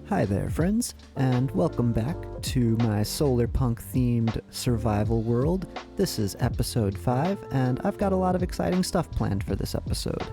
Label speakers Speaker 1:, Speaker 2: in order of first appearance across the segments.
Speaker 1: Hi there, friends, and welcome back to my Solarpunk-themed survival world. This is episode 5, and I've got a lot of exciting stuff planned for this episode.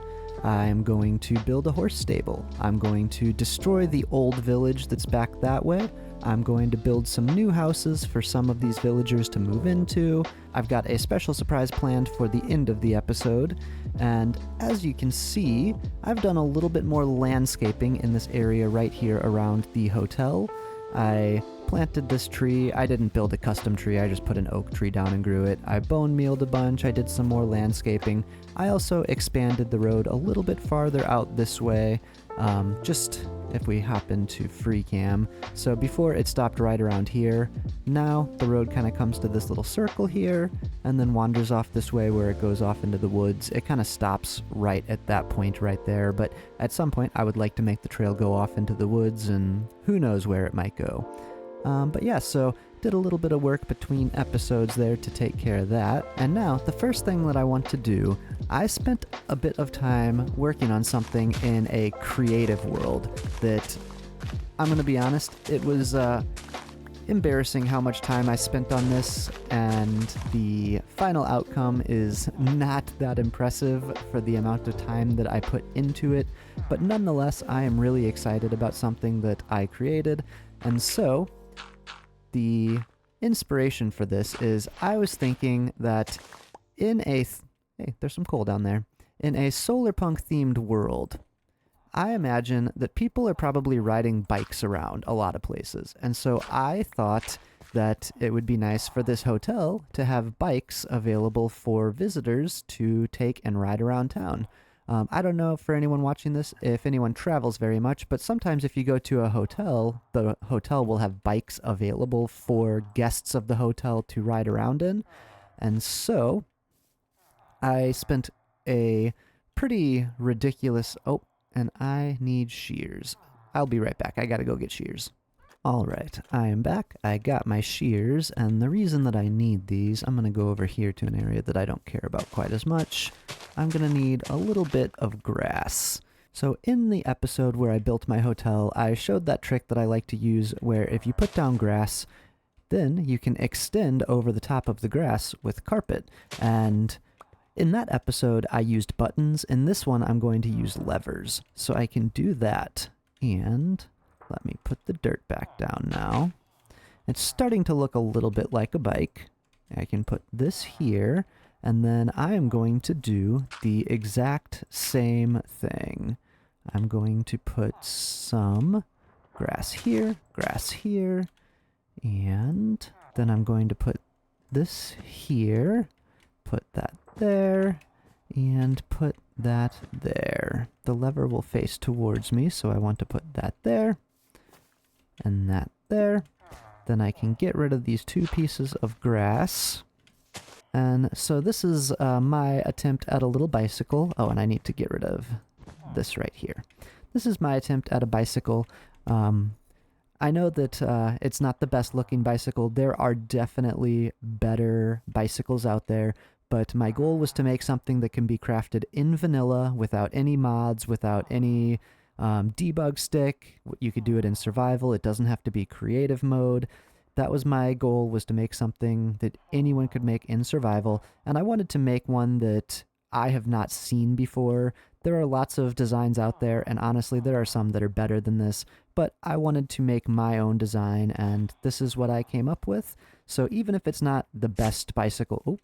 Speaker 1: I'm going to build a horse stable. I'm going to destroy the old village that's back that way. I'm going to build some new houses for some of these villagers to move into. I've got a special surprise planned for the end of the episode, and as you can see, I've done a little bit more landscaping in this area right here around the hotel. I planted this tree. I didn't build a custom tree, I just put an oak tree down and grew it. I bone mealed a bunch, I did some more landscaping. I also expanded the road a little bit farther out this way, just if we hop into free cam. So before it stopped right around here, now the road kind of comes to this little circle here and then wanders off this way where it goes off into the woods. It kind of stops right at that point right there, but at some point I would like to make the trail go off into the woods and who knows where it might go. But yeah, so did a little bit of work between episodes there to take care of that. And now, the first thing that I want to do, I spent a bit of time working on something in a creative world that, I'm going to be honest, it was embarrassing how much time I spent on this, and the final outcome is not that impressive for the amount of time that I put into it. But nonetheless, I am really excited about something that I created, and so the inspiration for this is I was thinking that in a hey, there's some coal down there. In a Solarpunk-themed world, I imagine that people are probably riding bikes around a lot of places. And so I thought that it would be nice for this hotel to have bikes available for visitors to take and ride around town. I don't know for anyone watching this if anyone travels very much, but sometimes if you go to a hotel, the hotel will have bikes available for guests of the hotel to ride around in. And so I spent a pretty ridiculous... Oh, and I need shears. I'll be right back. I gotta go get shears. Alright, I am back. I got my shears, and the reason that I need these, I'm gonna go over here to an area that I don't care about quite as much. I'm gonna need a little bit of grass. So in the episode where I built my hotel, I showed that trick that I like to use where if you put down grass, then you can extend over the top of the grass with carpet. And in that episode, I used buttons. In this one, I'm going to use levers. So I can do that. And let me put the dirt back down now. It's starting to look a little bit like a bike. I can put this here, and then I am going to do the exact same thing. I'm going to put some grass here, and then I'm going to put this here, put that there, and put that there. The lever will face towards me, so I want to put that there, and that there. Then I can get rid of these two pieces of grass. And so this is my attempt at a little bicycle. Oh, and I need to get rid of this right here. This is my attempt at a bicycle. I know that it's not the best looking bicycle. There are definitely better bicycles out there, but my goal was to make something that can be crafted in vanilla without any mods, without any debug stick. You could do it in survival. It doesn't have to be creative mode. That was my goal, was to make something that anyone could make in survival, and I wanted to make one that I have not seen before. There are lots of designs out there, and honestly, there are some that are better than this, but I wanted to make my own design, and this is what I came up with. So even if it's not the best bicycle...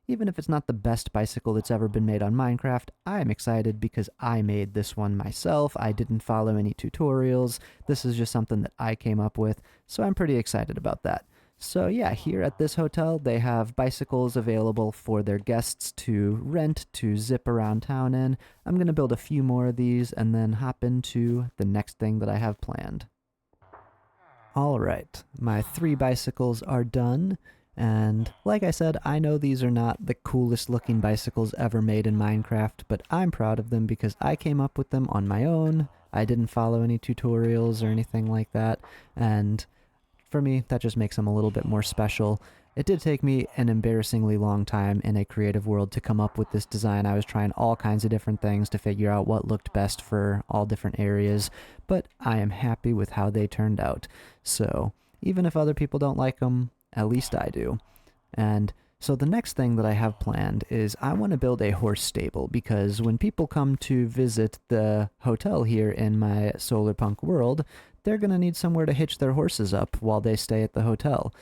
Speaker 1: Even if it's not the best bicycle that's ever been made on Minecraft, I'm excited because I made this one myself. I didn't follow any tutorials. This is just something that I came up with, so I'm pretty excited about that. So yeah, here at this hotel, they have bicycles available for their guests to rent, to zip around town in. I'm going to build a few more of these and then hop into the next thing that I have planned. Alright, my 3 bicycles are done. And like I said, I know these are not the coolest looking bicycles ever made in Minecraft, but I'm proud of them because I came up with them on my own. I didn't follow any tutorials or anything like that, and for me, that just makes them a little bit more special. It did take me an embarrassingly long time in a creative world to come up with this design. I was trying all kinds of different things to figure out what looked best for all different areas, but I am happy with how they turned out. So, even if other people don't like them, at least I do. And so the next thing that I have planned is I want to build a horse stable, because when people come to visit the hotel here in my Solarpunk world, they're going to need somewhere to hitch their horses up while they stay at the hotel.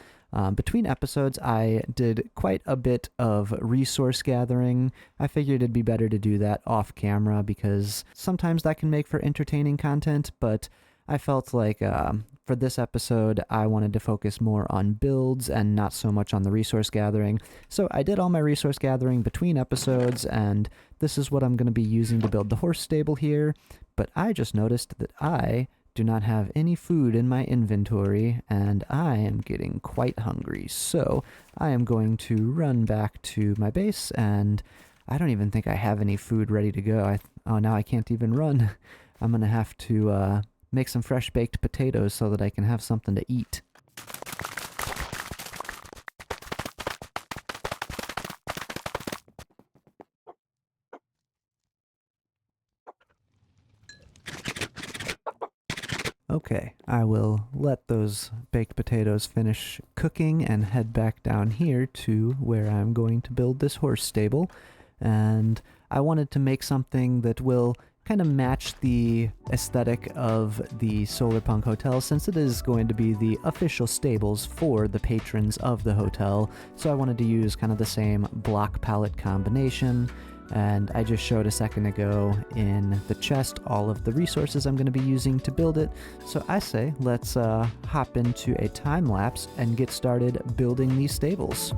Speaker 1: Between episodes, I did quite a bit of resource gathering. I figured it'd be better to do that off camera because sometimes that can make for entertaining content, but I felt like for this episode, I wanted to focus more on builds and not so much on the resource gathering. So I did all my resource gathering between episodes, and this is what I'm going to be using to build the horse stable here. But I just noticed that I do not have any food in my inventory, and I am getting quite hungry. So I am going to run back to my base, and I don't even think I have any food ready to go. Oh, now I can't even run. I'm going to have to make some fresh baked potatoes so that I can have something to eat. Okay, I will let those baked potatoes finish cooking and head back down here to where I'm going to build this horse stable. And I wanted to make something that will kind of match the aesthetic of the Solarpunk Hotel, since it is going to be the official stables for the patrons of the hotel. So I wanted to use kind of the same block palette combination. And I just showed a second ago in the chest all of the resources I'm going to be using to build it. So I say let's hop into a time lapse and get started building these stables.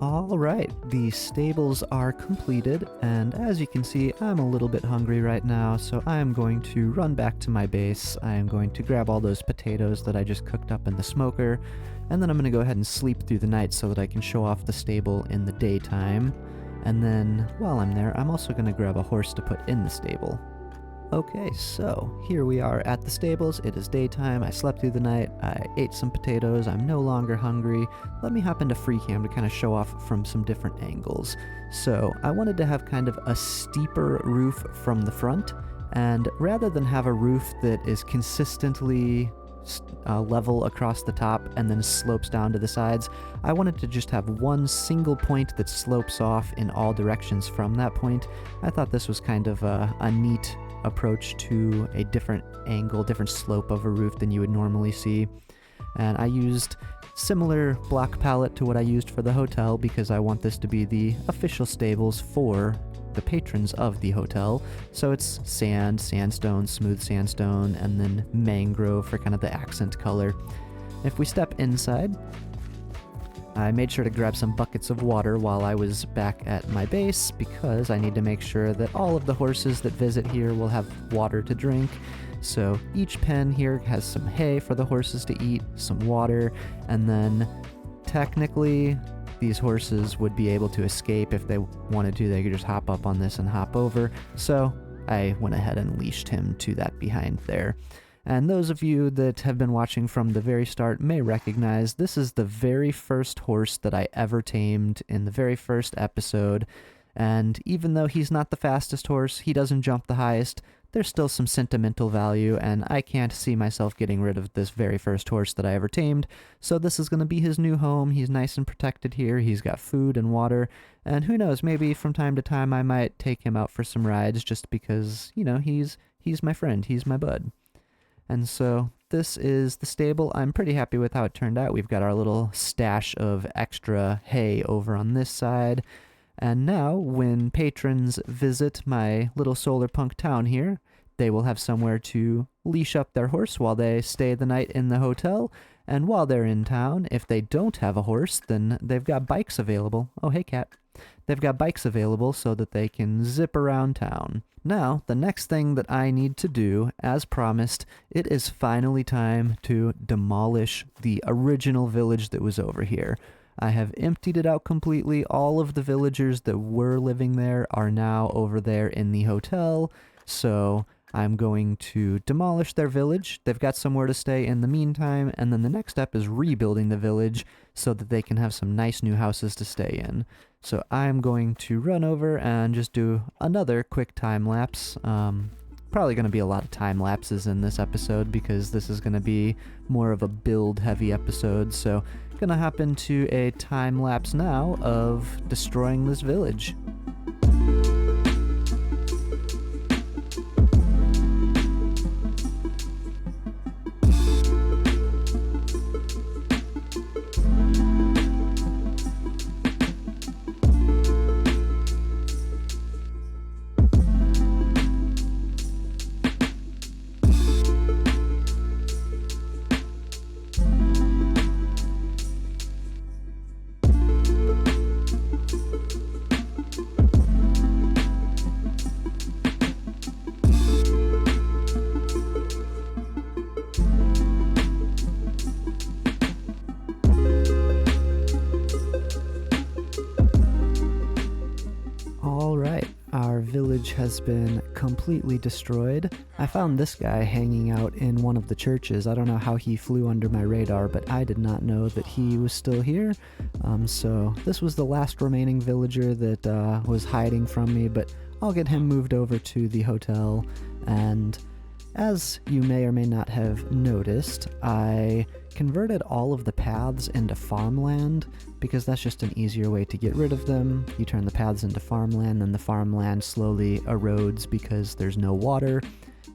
Speaker 1: Alright, the stables are completed, and as you can see, I'm a little bit hungry right now, so I am going to run back to my base. I am going to grab all those potatoes that I just cooked up in the smoker, and then I'm going to go ahead and sleep through the night so that I can show off the stable in the daytime. And then, while I'm there, I'm also going to grab a horse to put in the stable. Okay, so here we are at the stables. It is daytime. I slept through the night. I ate some potatoes. I'm no longer hungry. Let me hop into free cam to kind of show off from some different angles. So I wanted to have kind of a steeper roof from the front, and rather than have a roof that is consistently level across the top and then slopes down to the sides, I wanted to just have one single point that slopes off in all directions from that point. I thought this was kind of a neat approach to a different angle, different slope of a roof than you would normally see. And I used similar block palette to what I used for the hotel because I want this to be the official stables for the patrons of the hotel. So it's sand, sandstone, smooth sandstone, and then mangrove for kind of the accent color. If we step inside, I made sure to grab some buckets of water while I was back at my base because I need to make sure that all of the horses that visit here will have water to drink. So each pen here has some hay for the horses to eat, some water, and then technically these horses would be able to escape if they wanted to. They could just hop up on this and hop over. So I went ahead and leashed him to that behind there. And those of you that have been watching from the very start may recognize this is the very first horse that I ever tamed in the very first episode. And even though he's not the fastest horse, he doesn't jump the highest, there's still some sentimental value, and I can't see myself getting rid of this very first horse that I ever tamed, so this is going to be his new home. He's nice and protected here. He's got food and water, and who knows, maybe from time to time I might take him out for some rides just because, you know, he's my friend, he's my bud. And so this is the stable. I'm pretty happy with how it turned out. We've got our little stash of extra hay over on this side. And now, when patrons visit my little Solarpunk town here, they will have somewhere to leash up their horse while they stay the night in the hotel. And while they're in town, if they don't have a horse, then they've got bikes available. Oh, hey, cat. They've got bikes available so that they can zip around town. Now, the next thing that I need to do, as promised, it is finally time to demolish the original village that was over here. I have emptied it out completely. All of the villagers that were living there are now over there in the hotel, so I'm going to demolish their village. They've got somewhere to stay in the meantime, and then the next step is rebuilding the village so that they can have some nice new houses to stay in. So I'm going to run over and just do another quick time lapse. Probably going to be a lot of time lapses in this episode because this is going to be more of a build heavy episode. So going to hop into a time lapse now of destroying this village. Alright, our village has been completely destroyed. I found this guy hanging out in one of the churches. I don't know how he flew under my radar, but I did not know that he was still here. So this was the last remaining villager that was hiding from me, but I'll get him moved over to the hotel. And as you may or may not have noticed, I converted all of the paths into farmland because that's just an easier way to get rid of them. You turn the paths into farmland, then the farmland slowly erodes because there's no water,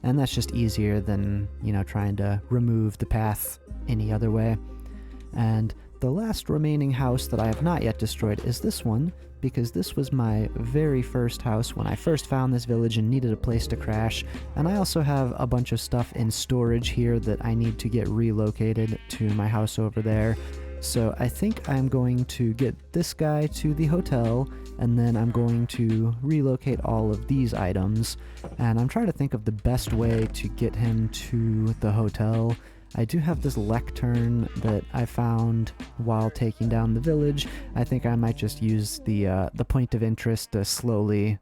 Speaker 1: and that's just easier than, you know, trying to remove the path any other way. And the last remaining house that I have not yet destroyed is this one, because this was my very first house when I first found this village and needed a place to crash. And I also have a bunch of stuff in storage here that I need to get relocated to my house over there. So I think I'm going to get this guy to the hotel, and then I'm going to relocate all of these items. And I'm trying to think of the best way to get him to the hotel. I do have this lectern that I found while taking down the village. I think I might just use the point of interest to slowly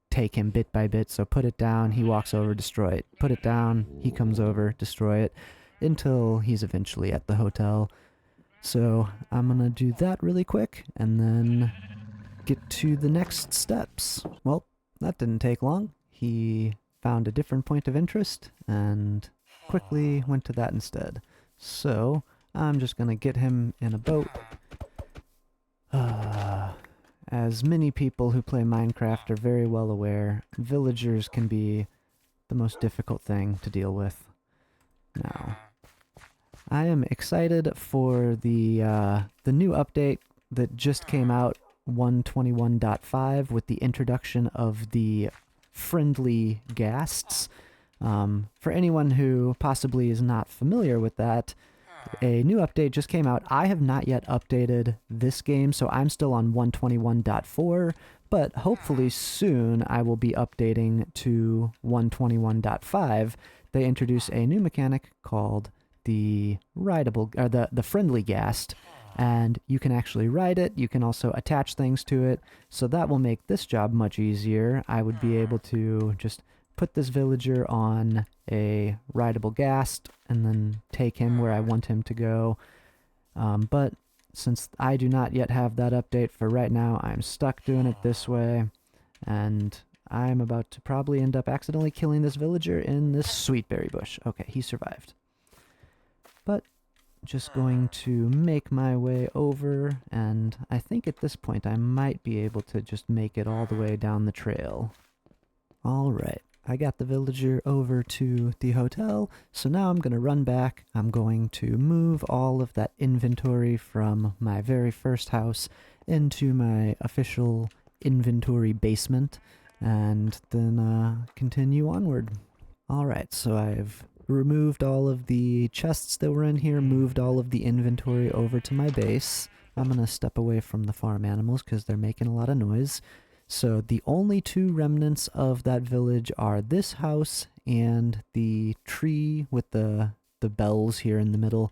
Speaker 1: take him bit by bit. So put it down, he walks over, destroy it. Put it down, he comes over, destroy it, until he's eventually at the hotel. So I'm gonna do that really quick, and then get to the next steps. Well, that didn't take long. He found a different point of interest, and quickly went to that instead. So I'm just gonna get him in a boat. As many people who play Minecraft are very well aware, villagers can be the most difficult thing to deal with. Now, I am excited for the new update that just came out, 121.5, with the introduction of the friendly ghasts. For anyone who possibly is not familiar with that, a new update just came out. I have not yet updated this game, so I'm still on 121.4, but hopefully soon I will be updating to 121.5. They introduce a new mechanic called the rideable, or the friendly ghast, and you can actually ride it. You can also attach things to it, so that will make this job much easier. I would be able to just put this villager on a rideable ghast and then take him where I want him to go. But since I do not yet have that update for right now, I'm stuck doing it this way, and I'm about to probably end up accidentally killing this villager in this sweet berry bush. Okay, he survived. But just going to make my way over, and I think at this point I might be able to just make it all the way down the trail. Alright, I got the villager over to the hotel, so now I'm going to run back. I'm going to move all of that inventory from my very first house into my official inventory basement, and then continue onward. Alright, so I've removed all of the chests that were in here, moved all of the inventory over to my base. I'm going to step away from the farm animals because they're making a lot of noise. So the only two remnants of that village are this house and the tree with the bells here in the middle.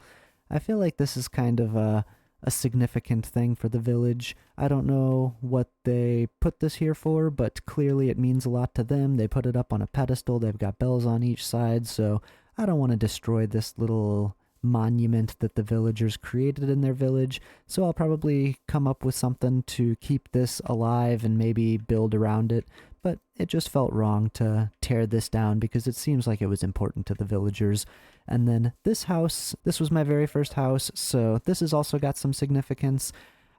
Speaker 1: I feel like this is kind of a significant thing for the village. I don't know what they put this here for, but clearly it means a lot to them. They put it up on a pedestal. They've got bells on each side, so I don't want to destroy this little monument that the villagers created in their village, so I'll probably come up with something to keep this alive and maybe build around it, but it just felt wrong to tear this down because it seems like it was important to the villagers. And then this house, this was my very first house, so this has also got some significance.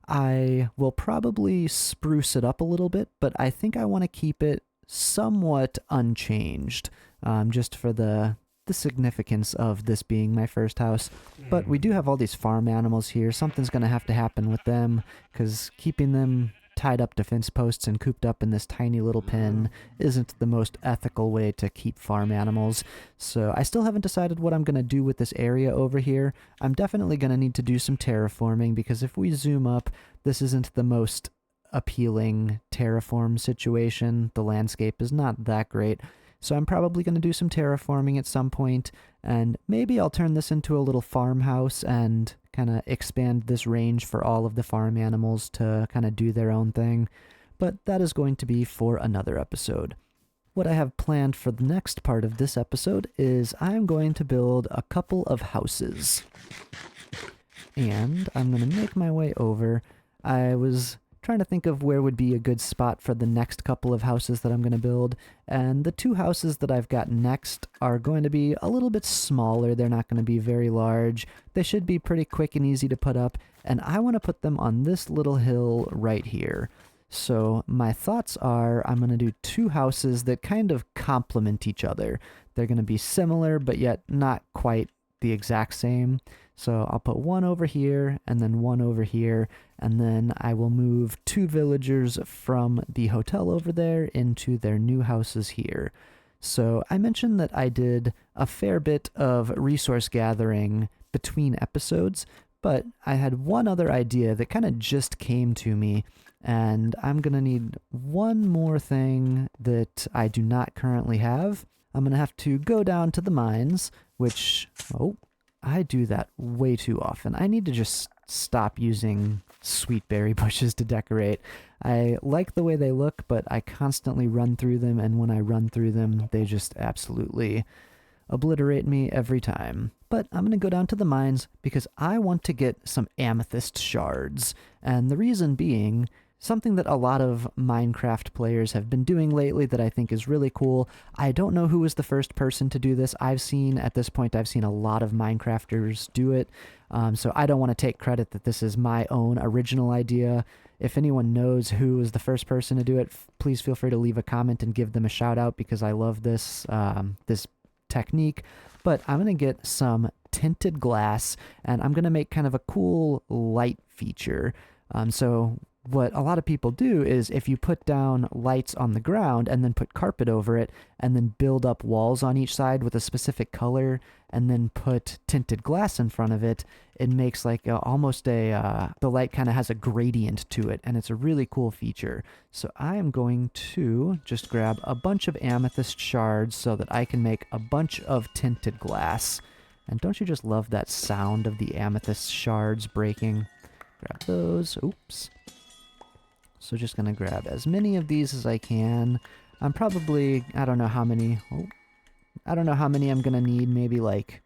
Speaker 1: I will probably spruce it up a little bit, but I think I want to keep it somewhat unchanged, just for the significance of this being my first house. But we do have all these farm animals here. Something's going to have to happen with them, because keeping them tied up to fence posts and cooped up in this tiny little pen isn't the most ethical way to keep farm animals. So I still haven't decided what I'm going to do with this area over here. I'm definitely going to need to do some terraforming, because if we zoom up, this isn't the most appealing terraform situation. The landscape is not that great. So I'm probably going to do some terraforming at some point, and maybe I'll turn this into a little farmhouse and kind of expand this range for all of the farm animals to kind of do their own thing. But that is going to be for another episode. What I have planned for the next part of this episode is I'm going to build a couple of houses. And I'm going to make my way over. I was trying to think of where would be a good spot for the next couple of houses that I'm going to build, and the two houses that I've got next are going to be a little bit smaller. They're not going to be very large. They should be pretty quick and easy to put up, and I want to put them on this little hill right here. So my thoughts are I'm going to do two houses that kind of complement each other. They're going to be similar, but yet not quite the exact same. So I'll put one over here and then one over here, and then I will move two villagers from the hotel over there into their new houses here. So I mentioned that I did a fair bit of resource gathering between episodes, but I had one other idea that kind of just came to me, and I'm going to need one more thing that I do not currently have. I'm going to have to go down to the mines, which, I do that way too often. I need to just stop using sweet berry bushes to decorate. I like the way they look, but I constantly run through them, and when I run through them, they just absolutely obliterate me every time. But I'm going to go down to the mines because I want to get some amethyst shards, and the reason being something that a lot of Minecraft players have been doing lately that I think is really cool. I don't know who was the first person to do this. At this point, I've seen a lot of Minecrafters do it, so I don't want to take credit that this is my own original idea. If anyone knows who was the first person to do it, please feel free to leave a comment and give them a shout out, because I love this, this technique. But I'm going to get some tinted glass, and I'm going to make kind of a cool light feature. So what a lot of people do is if you put down lights on the ground and then put carpet over it and then build up walls on each side with a specific color and then put tinted glass in front of it, it makes like almost the light kind of has a gradient to it, and it's a really cool feature. So I am going to just grab a bunch of amethyst shards so that I can make a bunch of tinted glass. And don't you just love that sound of the amethyst shards breaking? Grab those. Oops. So just going to grab as many of these as I can. I'm probably, I don't know how many I'm going to need. Maybe like,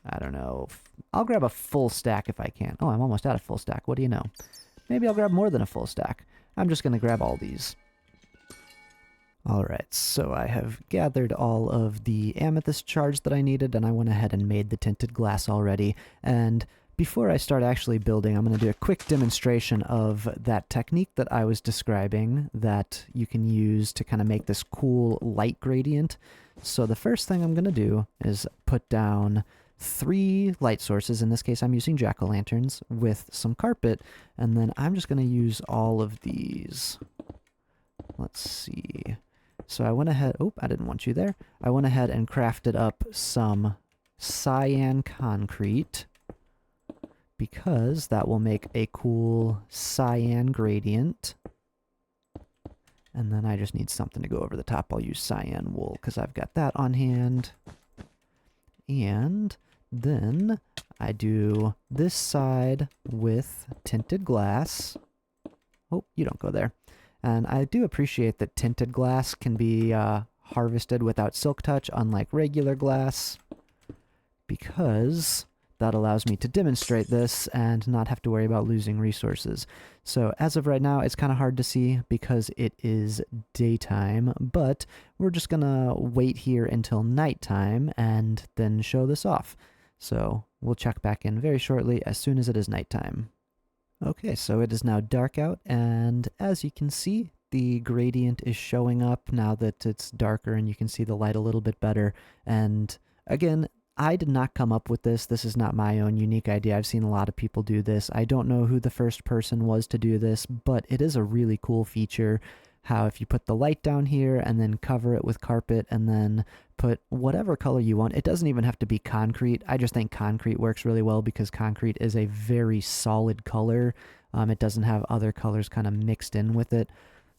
Speaker 1: I don't know. I'll grab a full stack if I can. Oh, I'm almost out of full stack. What do you know? Maybe I'll grab more than a full stack. I'm just going to grab all these. Alright, so I have gathered all of the amethyst shards that I needed, and I went ahead and made the tinted glass already. And before I start actually building, I'm going to do a quick demonstration of that technique that I was describing that you can use to kind of make this cool light gradient. So the first thing I'm going to do is put down 3 light sources. In this case, I'm using jack-o'-lanterns with some carpet, and then I'm just going to use all of these. Let's see. So I went ahead, oh, I didn't want you there. I went ahead and crafted up some cyan concrete because that will make a cool cyan gradient. And then I just need something to go over the top. I'll use cyan wool because I've got that on hand. And then I do this side with tinted glass. Oh, you don't go there. And I do appreciate that tinted glass can be harvested without silk touch, unlike regular glass, because that allows me to demonstrate this and not have to worry about losing resources. So as of right now, it's kind of hard to see because it is daytime, but we're just gonna wait here until nighttime and then show this off. So we'll check back in very shortly as soon as it is nighttime. Okay, so it is now dark out, and as you can see, the gradient is showing up now that it's darker and you can see the light a little bit better. And again, I did not come up with this. This is not my own unique idea. I've seen a lot of people do this. I don't know who the first person was to do this, but it is a really cool feature. How if you put the light down here and then cover it with carpet and then put whatever color you want. It doesn't even have to be concrete. I just think concrete works really well because concrete is a very solid color. It doesn't have other colors kind of mixed in with it.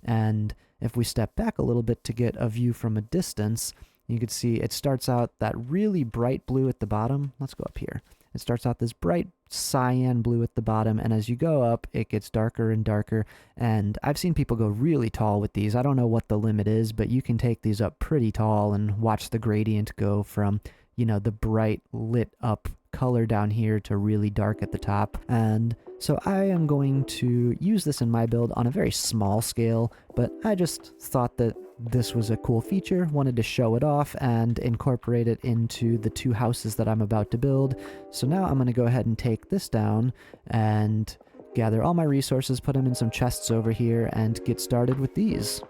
Speaker 1: And if we step back a little bit to get a view from a distance, you can see it starts out that really bright blue at the bottom. Let's go up here. It starts out this bright cyan blue at the bottom, and as you go up, it gets darker and darker, and I've seen people go really tall with these. I don't know what the limit is, but you can take these up pretty tall and watch the gradient go from, you know, the bright lit up color down here to really dark at the top. And so I am going to use this in my build on a very small scale, but I just thought that this was a cool feature, wanted to show it off and incorporate it into the 2 houses that I'm about to build. So now I'm going to go ahead and take this down and gather all my resources, put them in some chests over here, and get started with these.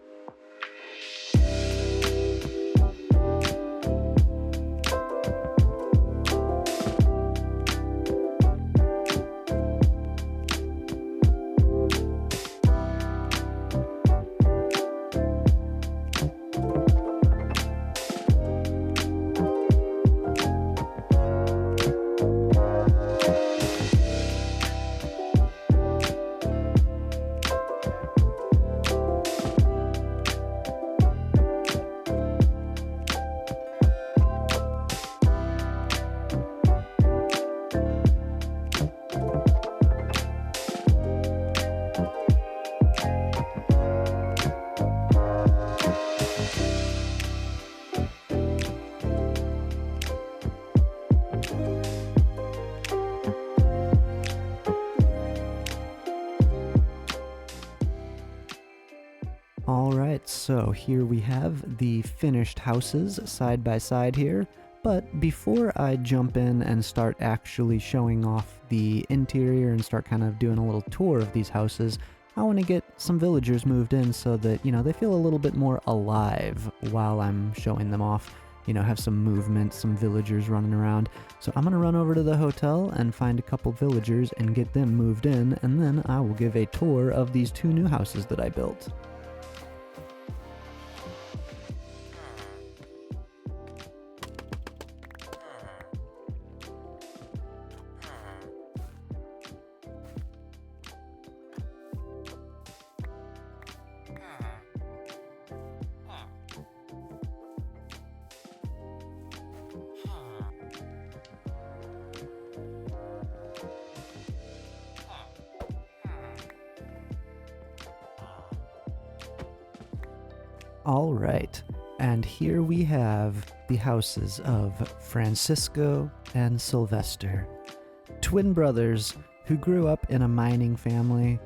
Speaker 1: Alright, so here we have the finished houses side by side here, but before I jump in and start actually showing off the interior and start kind of doing a little tour of these houses, I want to get some villagers moved in so that, you know, they feel a little bit more alive while I'm showing them off. You know, have some movement, some villagers running around. So I'm going to run over to the hotel and find a couple villagers and get them moved in, and then I will give a tour of these 2 new houses that I built. All right, and here we have the houses of Francisco and Sylvester, twin brothers who grew up in a mining family.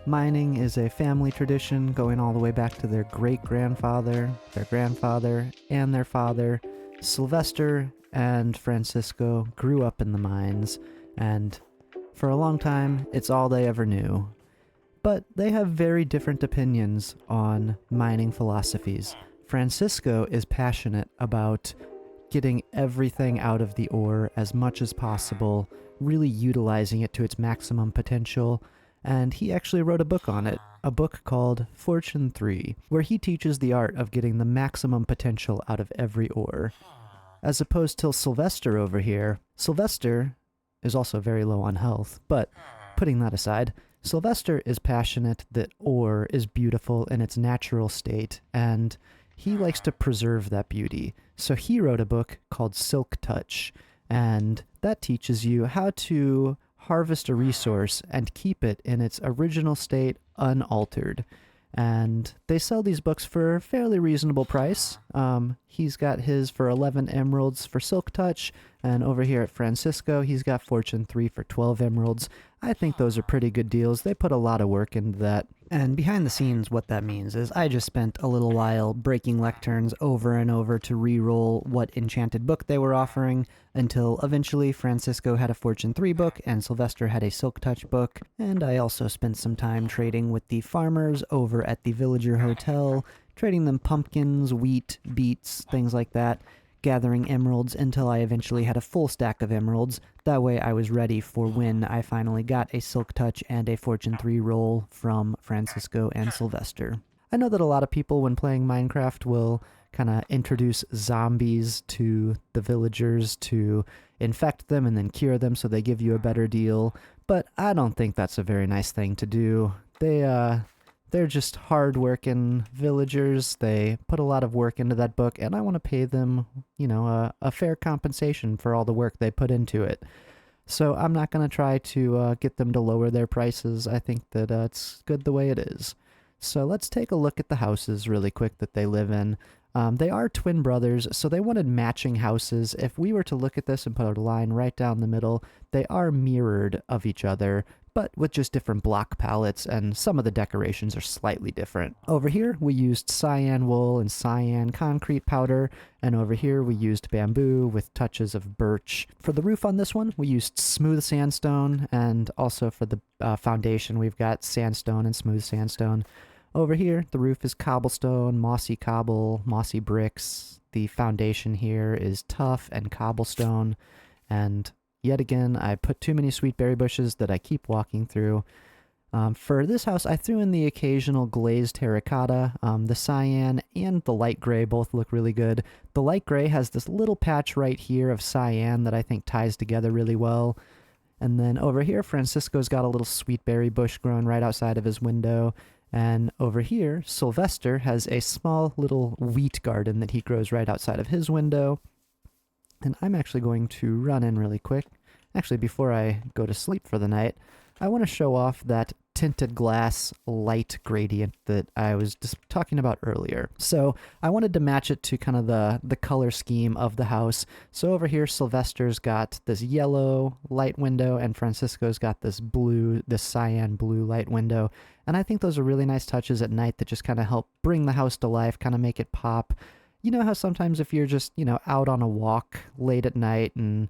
Speaker 1: Mining is a family tradition going all the way back to their great-grandfather, their grandfather, and their father. Sylvester and Francisco grew up in the mines, and for a long time, it's all they ever knew. But they have very different opinions on mining philosophies. Francisco is passionate about getting everything out of the ore as much as possible, really utilizing it to its maximum potential, and he actually wrote a book on it, a book called Fortune 3, where he teaches the art of getting the maximum potential out of every ore. As opposed to Sylvester over here, Sylvester is also very low on health, but putting that aside, Sylvester is passionate that ore is beautiful in its natural state, and he likes to preserve that beauty. So he wrote a book called Silk Touch, and that teaches you how to harvest a resource and keep it in its original state unaltered. And they sell these books for a fairly reasonable price. He's got his for 11 emeralds for Silk Touch, and over here at Francisco, he's got Fortune 3 for 12 emeralds. I think those are pretty good deals. They put a lot of work into that. And behind the scenes, what that means is I just spent a little while breaking lecterns over and over to re-roll what enchanted book they were offering, until eventually Francisco had a Fortune 3 book and Sylvester had a Silk Touch book. And I also spent some time trading with the farmers over at the Villager Hotel, trading them pumpkins, wheat, beets, things like that, gathering emeralds until I eventually had a full stack of emeralds. That way I was ready for when I finally got a Silk Touch and a Fortune 3 roll from Francisco and Sylvester. I know that a lot of people when playing Minecraft will kind of introduce zombies to the villagers to infect them and then cure them so they give you a better deal, but I don't think that's a very nice thing to do. They're just hard-working villagers. They put a lot of work into that book, and I want to pay them, a fair compensation for all the work they put into it. So I'm not going to try to get them to lower their prices. I think that it's good the way it is. So let's take a look at the houses really quick that they live in. They are twin brothers, so they wanted matching houses. If we were to look at this and put a line right down the middle, they are mirrored of each other, but with just different block palettes, and some of the decorations are slightly different. Over here, we used cyan wool and cyan concrete powder, and over here we used bamboo with touches of birch. For the roof on this one, we used smooth sandstone, and also for the foundation, we've got sandstone and smooth sandstone. Over here, the roof is cobblestone, mossy cobble, mossy bricks. The foundation here is tuff and cobblestone, and yet again, I put too many sweet berry bushes that I keep walking through. For this house, I threw in the occasional glazed terracotta. The cyan and the light gray both look really good. The light gray has this little patch right here of cyan that I think ties together really well. And then over here, Francisco's got a little sweet berry bush growing right outside of his window. And over here, Sylvester has a small little wheat garden that he grows right outside of his window. And I'm actually going to run in really quick. Actually, before I go to sleep for the night, I want to show off that tinted glass light gradient that I was just talking about earlier. So I wanted to match it to kind of the color scheme of the house. So over here, Sylvester's got this yellow light window, and Francisco's got this cyan blue light window. And I think those are really nice touches at night that just kind of help bring the house to life, kind of make it pop. You know how sometimes if you're just, out on a walk late at night and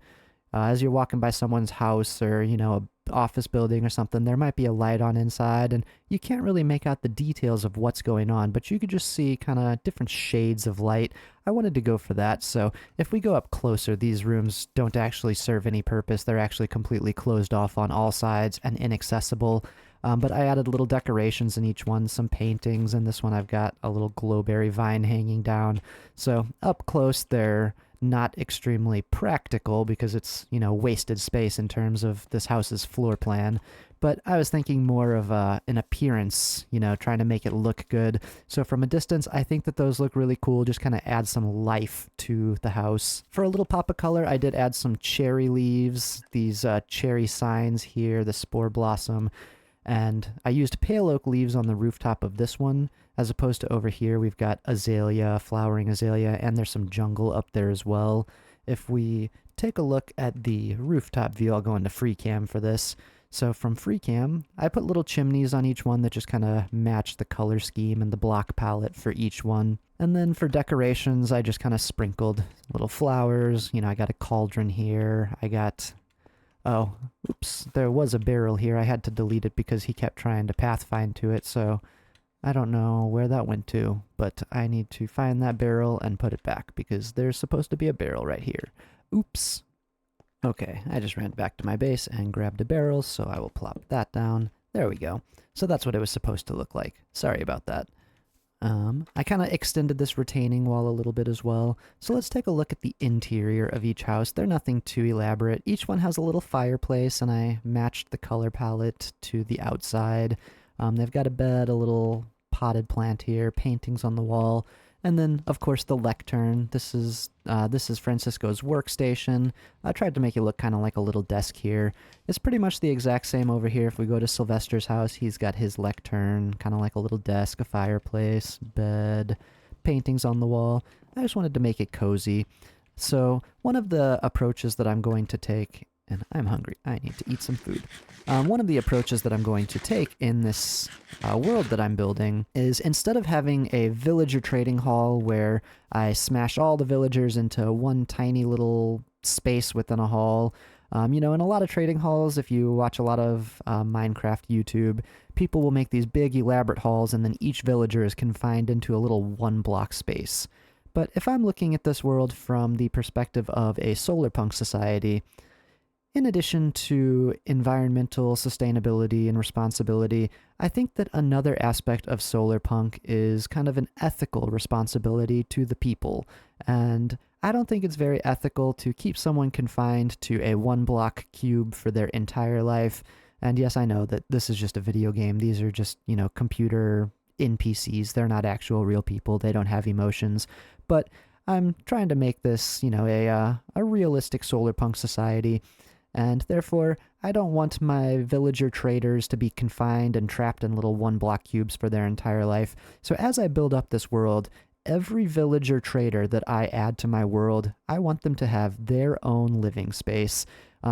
Speaker 1: as you're walking by someone's house or, a office building or something, there might be a light on inside and you can't really make out the details of what's going on, but you could just see kind of different shades of light. I wanted to go for that. So if we go up closer, these rooms don't actually serve any purpose. They're actually completely closed off on all sides and inaccessible. But I added little decorations in each one, some paintings, and this one I've got a little glowberry vine hanging down. So up close, they're not extremely practical because it's, wasted space in terms of this house's floor plan. But I was thinking more of an appearance, trying to make it look good. So from a distance, I think that those look really cool, just kind of add some life to the house. For a little pop of color, I did add some cherry leaves, these cherry signs here, the spore blossom. And I used pale oak leaves on the rooftop of this one, as opposed to over here we've got azalea, flowering azalea, and there's some jungle up there as well. If we take a look at the rooftop view, I'll go into free cam for this. So from FreeCam, I put little chimneys on each one that just kind of match the color scheme and the block palette for each one. And then for decorations, I just kind of sprinkled little flowers. You know, I got a cauldron here. I got... Oh, oops, there was a barrel here. I had to delete it because he kept trying to pathfind to it, so I don't know where that went to, but I need to find that barrel and put it back because there's supposed to be a barrel right here. Oops. Okay, I just ran back to my base and grabbed a barrel, so I will plop that down. There we go. So that's what it was supposed to look like. Sorry about that. I kind of extended this retaining wall a little bit as well. So let's take a look at the interior of each house. They're nothing too elaborate. Each one has a little fireplace, and I matched the color palette to the outside. They've got a bed, a little potted plant here, paintings on the wall, and then, of course, the lectern. This is Francisco's workstation. I tried to make it look kind of like a little desk here. It's pretty much the exact same over here. If we go to Sylvester's house, he's got his lectern, kind of like a little desk, a fireplace, bed, paintings on the wall. I just wanted to make it cozy. So one of the approaches that I'm going to take, and I'm hungry, I need to eat some food. One of the approaches that I'm going to take in this world that I'm building is, instead of having a villager trading hall where I smash all the villagers into one tiny little space within a hall, you know, in a lot of trading halls, if you watch a lot of Minecraft YouTube, people will make these big elaborate halls and then each villager is confined into a little one-block space. But if I'm looking at this world from the perspective of a solarpunk society, in addition to environmental sustainability and responsibility, I think that another aspect of Solarpunk is kind of an ethical responsibility to the people. And I don't think it's very ethical to keep someone confined to a one-block cube for their entire life. And yes, I know that this is just a video game. These are just, you know, computer NPCs. They're not actual real people. They don't have emotions. But I'm trying to make this, you know, a realistic Solarpunk society. And therefore, I don't want my villager traders to be confined and trapped in little one-block cubes for their entire life. So as I build up this world, every villager trader that I add to my world, I want them to have their own living space.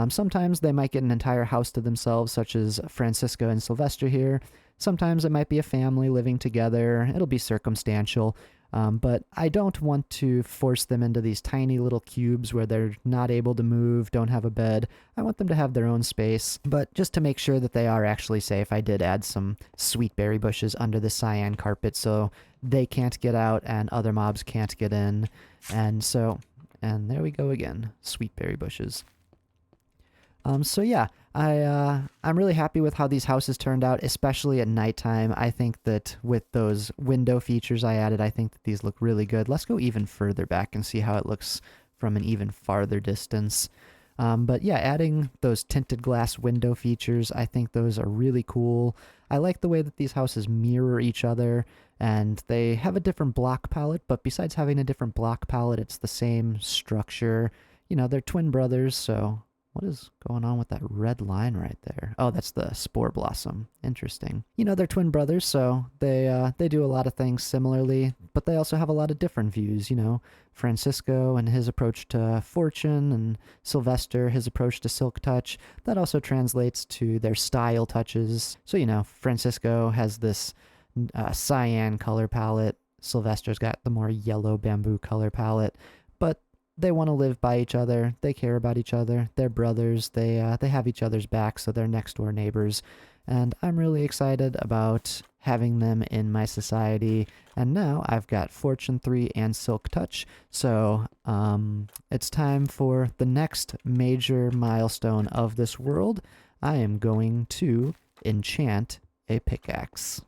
Speaker 1: Sometimes they might get an entire house to themselves, such as Francisco and Sylvester here. Sometimes it might be a family living together. It'll be circumstantial. But I don't want to force them into these tiny little cubes where they're not able to move, don't have a bed. I want them to have their own space. But just to make sure that they are actually safe, I did add some sweet berry bushes under the cyan carpet so they can't get out and other mobs can't get in. And there we go again, sweet berry bushes. So yeah, I'm really happy with how these houses turned out, especially at nighttime. I think that with those window features I added, I think that these look really good. Let's go even further back and see how it looks from an even farther distance. But yeah, adding those tinted glass window features, I think those are really cool. I like the way that these houses mirror each other, and they have a different block palette, but besides having a different block palette, it's the same structure. You know, they're twin brothers, so... What is going on with that red line right there? Oh, that's the spore blossom. Interesting. You know, they're twin brothers, so they do a lot of things similarly, but they also have a lot of different views, you know. Francisco and his approach to fortune, and Sylvester, his approach to silk touch. That also translates to their style touches. So, you know, Francisco has this cyan color palette. Sylvester's got the more yellow bamboo color palette. But they want to live by each other. They care about each other. They're brothers. They have each other's backs, so they're next door neighbors. And I'm really excited about having them in my society. And now I've got Fortune 3 and Silk Touch. So it's time for the next major milestone of this world. I am going to enchant a pickaxe.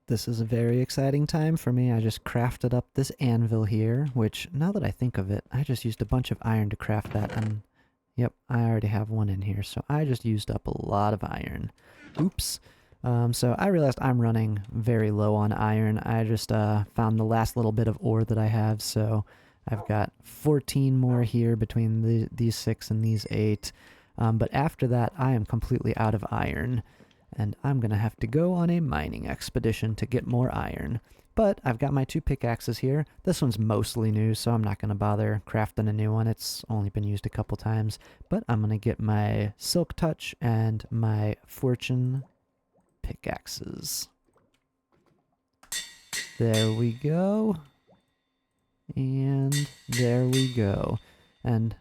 Speaker 1: This is a very exciting time for me. I just crafted up this anvil here, which, now that I think of it, I just used a bunch of iron to craft that, and yep, I already have one in here, so I just used up a lot of iron. Oops. So I realized I'm running very low on iron. I just found the last little bit of ore that I have, so I've got 14 more here between these 6 and these 8. But after that, I am completely out of iron. And I'm going to have to go on a mining expedition to get more iron. But I've got my 2 pickaxes here. This one's mostly new, so I'm not going to bother crafting a new one. It's only been used a couple times. But I'm going to get my Silk Touch and my Fortune pickaxes. There we go. And there we go. And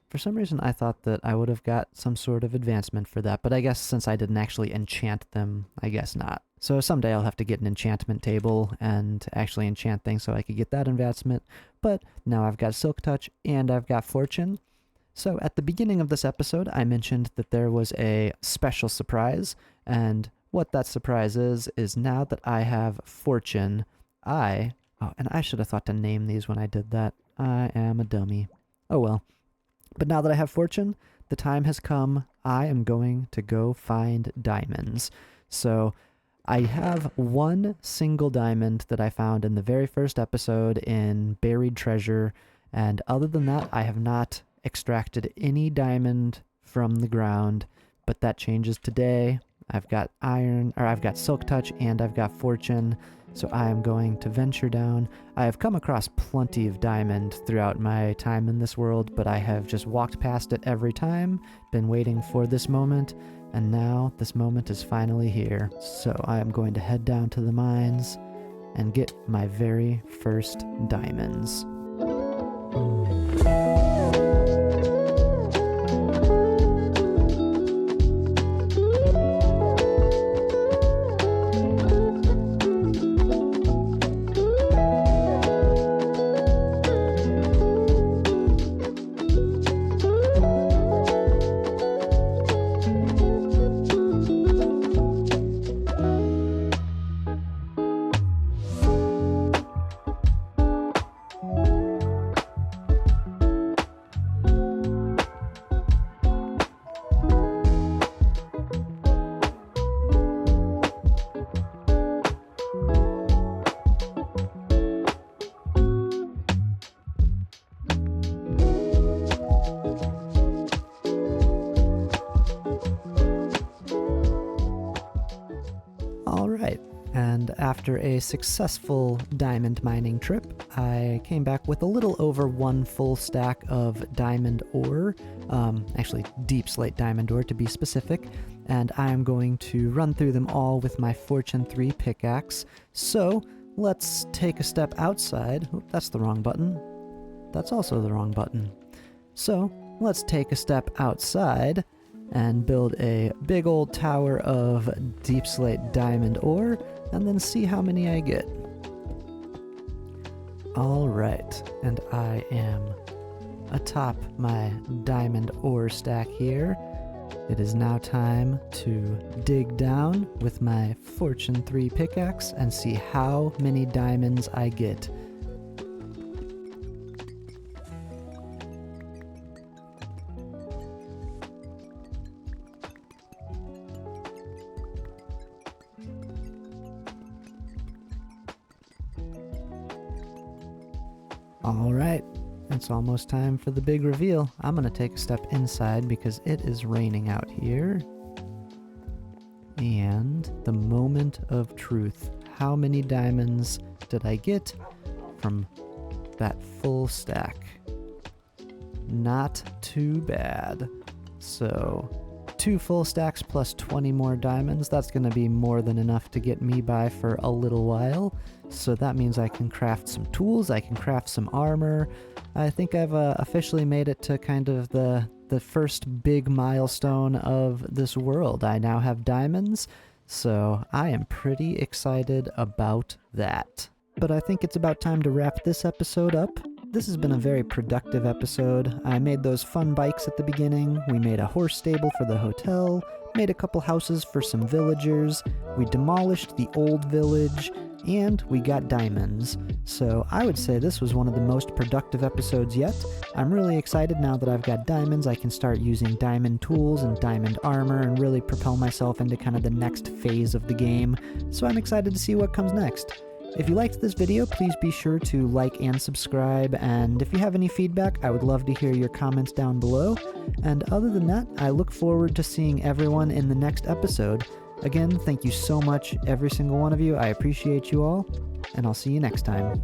Speaker 1: for some reason I thought that I would have got some sort of advancement for that, but I guess since I didn't actually enchant them, I guess not. So someday I'll have to get an enchantment table and actually enchant things so I could get that advancement, but now I've got Silk Touch and I've got Fortune. So at the beginning of this episode, I mentioned that there was a special surprise, and what that surprise is now that I have Fortune, and I should have thought to name these when I did that. I am a dummy. Oh well. But now that I have Fortune, the time has come. I am going to go find diamonds. So I have one single diamond that I found in the very first episode in Buried Treasure, and other than that, I have not extracted any diamond from the ground, but that changes today. I've got Silk Touch, and I've got Fortune. So I am going to venture down. I have come across plenty of diamond throughout my time in this world, but I have just walked past it every time, been waiting for this moment, and now this moment is finally here. So I am going to head down to the mines and get my very first diamonds. And after a successful diamond mining trip, I came back with a little over 1 full stack of diamond ore, actually deep slate diamond ore to be specific, and I am going to run through them all with my Fortune 3 pickaxe. So let's take a step outside. Oop, that's the wrong button. That's also the wrong button. So let's take a step outside and build a big old tower of deep slate diamond ore, and then see how many I get. Alright, and I am atop my diamond ore stack here. It is now time to dig down with my Fortune 3 pickaxe and see how many diamonds I get. Alright, it's almost time for the big reveal. I'm going to take a step inside because it is raining out here. And the moment of truth. How many diamonds did I get from that full stack? Not too bad. So 2 full stacks plus 20 more diamonds, that's going to be more than enough to get me by for a little while. So that means I can craft some tools, I can craft some armor. I think I've officially made it to kind of the first big milestone of this world. I now have diamonds, so I am pretty excited about that. But I think it's about time to wrap this episode up. This has been a very productive episode. I made those fun bikes at the beginning, we made a horse stable for the hotel, made a couple houses for some villagers, we demolished the old village, and we got diamonds. So I would say this was one of the most productive episodes yet. I'm really excited now that I've got diamonds. I can start using diamond tools and diamond armor and really propel myself into kind of the next phase of the game. So I'm excited to see what comes next. If you liked this video, please be sure to like and subscribe, and if you have any feedback, I would love to hear your comments down below. And other than that, I look forward to seeing everyone in the next episode. Again, thank you so much, every single one of you. I appreciate you all, and I'll see you next time.